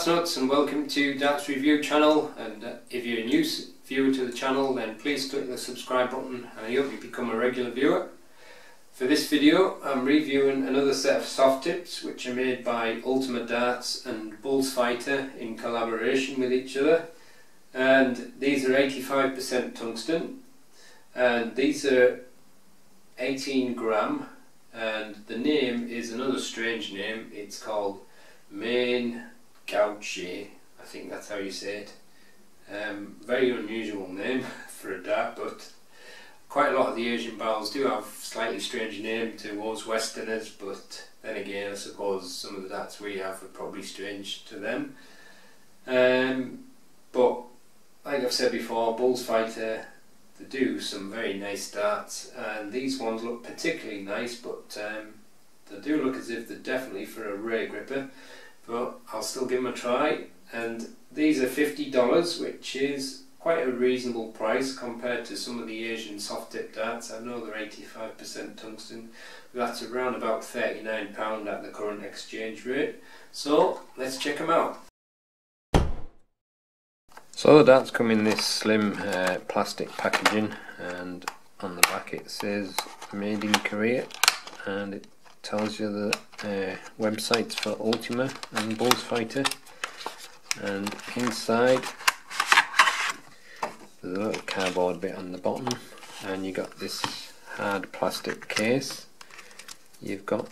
Darts Nutz and welcome to Darts Review channel, and if you're a new viewer to the channel then please click the subscribe button and I hope you become a regular viewer. For this video I'm reviewing another set of soft tips which are made by Ultima Darts and Bullsfighter in collaboration with each other, and these are 85% tungsten and these are 18 gram, and the name is another strange name. It's called Gauche, I think that's how you say it. Very unusual name for a dart, but quite a lot of the Asian barrels do have slightly strange name towards Westerners, but then again I suppose some of the darts we have are probably strange to them. But like I've said before, Bullsfighter, they do some very nice darts, and these ones look particularly nice, but they do look as if they're definitely for a rare gripper. But I'll still give them a try, and these are $50, which is quite a reasonable price compared to some of the Asian soft tip darts. I know they're 85% tungsten, but that's around about £39 at the current exchange rate. So let's check them out. So the darts come in this slim plastic packaging, and on the back it says made in Korea, and it tells you the websites for Ultima and Bullsfighter. And inside there's a little cardboard bit on the bottom, and you got this hard plastic case. You've got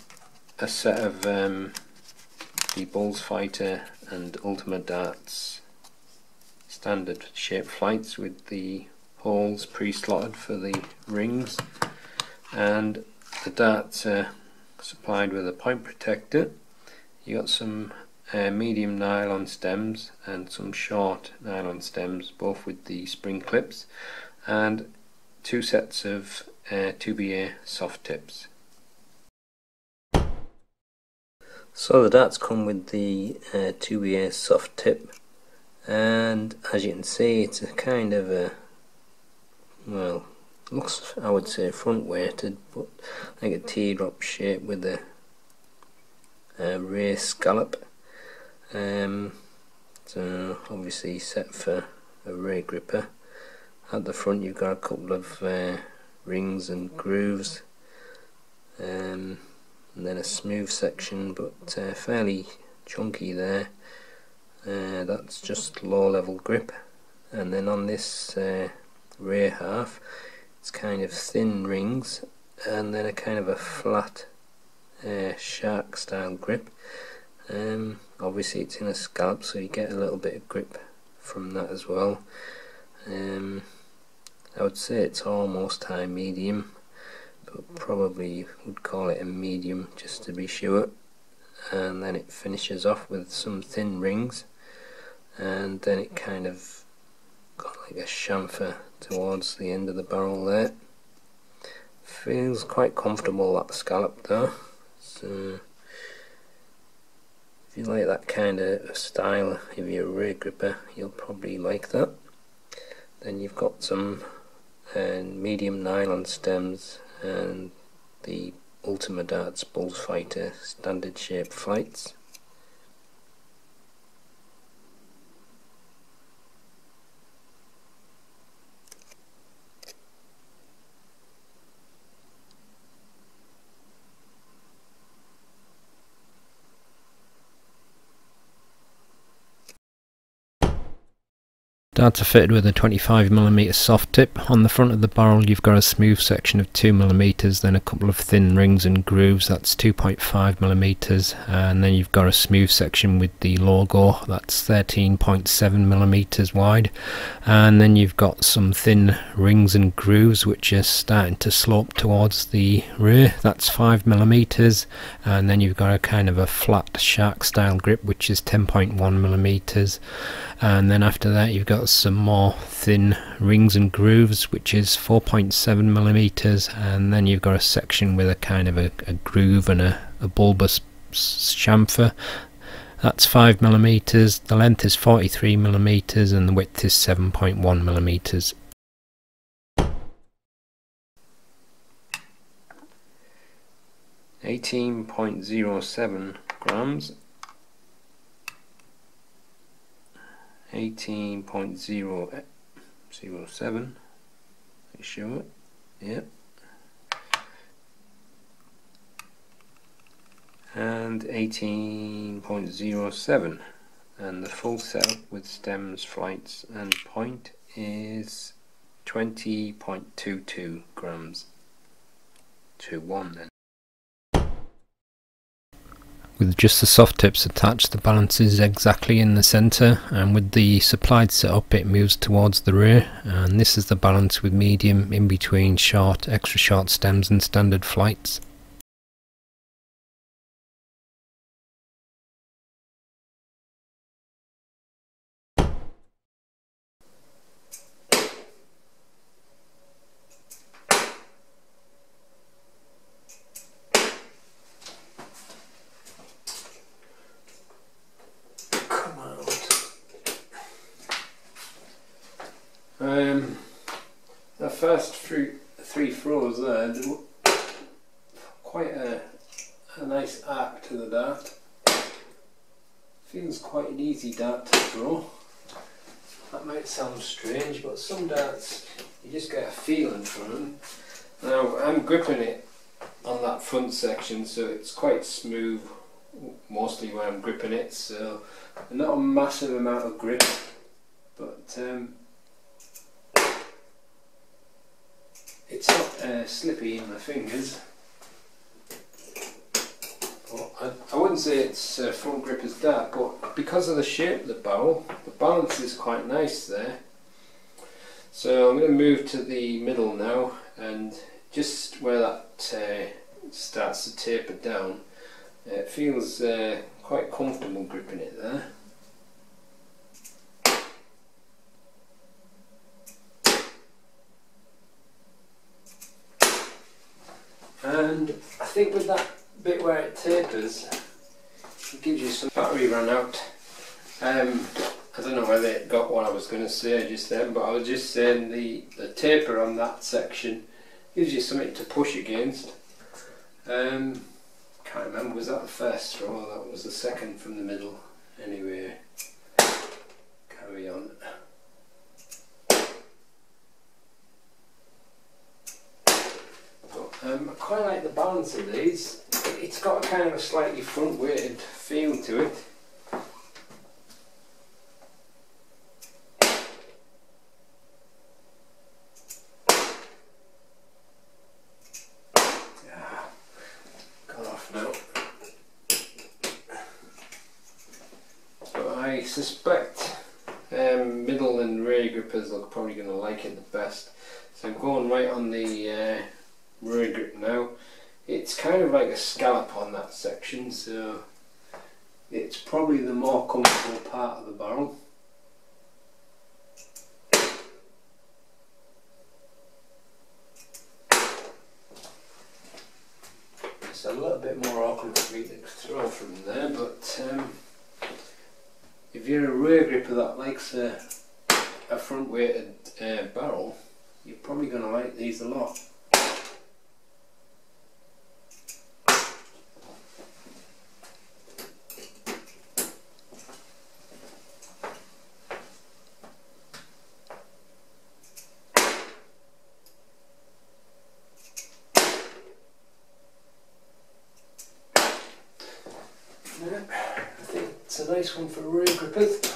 a set of the Bullsfighter and Ultima darts standard shape flights with the holes pre-slotted for the rings, and the darts are supplied with a point protector. You got some medium nylon stems and some short nylon stems, both with the spring clips, and two sets of 2BA soft tips. So the darts come with the 2BA soft tip, and as you can see it's a kind of a, well, looks, I would say, front weighted, but like a teardrop shape with a ray scallop. So obviously set for a ray gripper. At the front you've got a couple of rings and grooves, and then a smooth section, but fairly chunky there. That's just low level grip. And then on this ray half it's kind of thin rings and then a kind of a flat shark style grip. Obviously it's in a scallop, so you get a little bit of grip from that as well. I would say it's almost high medium, but probably would call it a medium just to be sure. And then it finishes off with some thin rings, and then it kind of got like a chamfer towards the end of the barrel there. Feels quite comfortable, that scallop though, so if you like that kind of style, if you're a ray gripper, you'll probably like that. Then you've got some medium nylon stems and the Ultima Darts Bullsfighter standard shape flights. Darts are fitted with a 25mm soft tip. On the front of the barrel you've got a smooth section of 2mm, then a couple of thin rings and grooves, that's 2.5mm, and then you've got a smooth section with the logo, that's 13.7mm wide, and then you've got some thin rings and grooves which are starting to slope towards the rear, that's 5mm, and then you've got a kind of a flat shark style grip which is 10.1mm, and then after that you've got some more thin rings and grooves which is 4.7mm, and then you've got a section with a kind of a groove and a bulbous chamfer, that's 5mm, the length is 43mm and the width is 7.1mm. 18.07 grams. 18.007. You sure? Yep. And 18.07, and the full setup with stems, flights and point is 20.22 grams to 1 then. With just the soft tips attached, the balance is exactly in the centre, and with the supplied setup it moves towards the rear, and this is the balance with medium in between short, extra short stems and standard flights. The first three throws there, quite a nice arc to the dart. Feels quite an easy dart to throw. That might sound strange, but some darts you just get a feeling from them. Now I'm gripping it on that front section, so it's quite smooth mostly where I'm gripping it, so not a massive amount of grip, but it's not slippy in my fingers. Well, I wouldn't say it's front grip as dart, but because of the shape of the barrel, the balance is quite nice there. So I'm going to move to the middle now, and just where that starts to taper down, it feels quite comfortable gripping it there. And I think with that bit where it tapers, it gives you some. Battery ran out. I don't know whether it got what I was going to say just then, but I was just saying the taper on that section gives you something to push against. Can't remember, was that the first throw? That was the second from the middle. Anyway, carry on. I quite like the balance of these. It's got a kind of a slightly front weighted feel to it. Got off now. But I suspect middle and rear grippers are probably going to like it the best. So I'm going right on the rear grip now. It's kind of like a scallop on that section, so it's probably the more comfortable part of the barrel. It's a little bit more awkward for me to throw from there, but if you're a rear gripper that likes a front weighted barrel, you're probably going to like these a lot. Yeah, I think it's a nice one for rear grippers.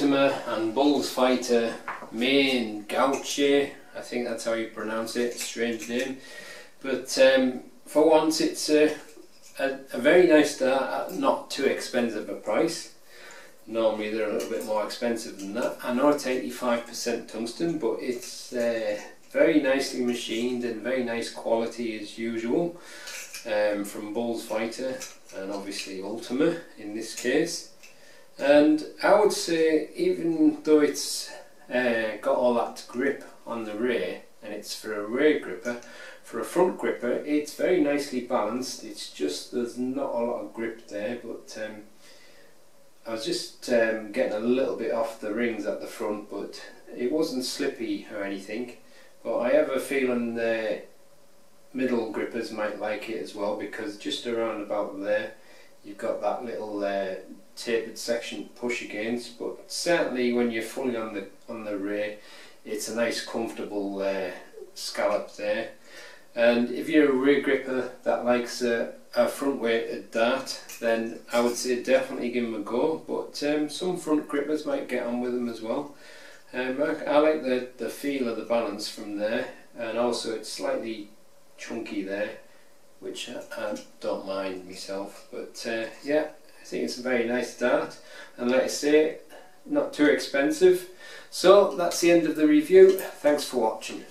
Ultima and Bullfighter main Gauche, I think that's how you pronounce it, strange name, but for once it's a very nice dart at not too expensive a price. Normally they're a little bit more expensive than that. I know it's 85% tungsten, but it's very nicely machined and very nice quality as usual, from Bullfighter and obviously Ultima in this case. And I would say, even though it's got all that grip on the rear, and it's for a rear gripper, for a front gripper it's very nicely balanced. It's just there's not a lot of grip there, but I was just getting a little bit off the rings at the front, but it wasn't slippy or anything. But I have a feeling the middle grippers might like it as well, because just around about there you've got that little tapered section to push against. But certainly when you're fully on the rear, it's a nice comfortable scallop there. And if you're a rear gripper that likes a front weighted dart, then I would say definitely give them a go. But some front grippers might get on with them as well. I like the feel of the balance from there, and also it's slightly chunky there, which I don't mind myself. But yeah, I think it's a very nice dart, and like I say, not too expensive. So that's the end of the review. Thanks for watching.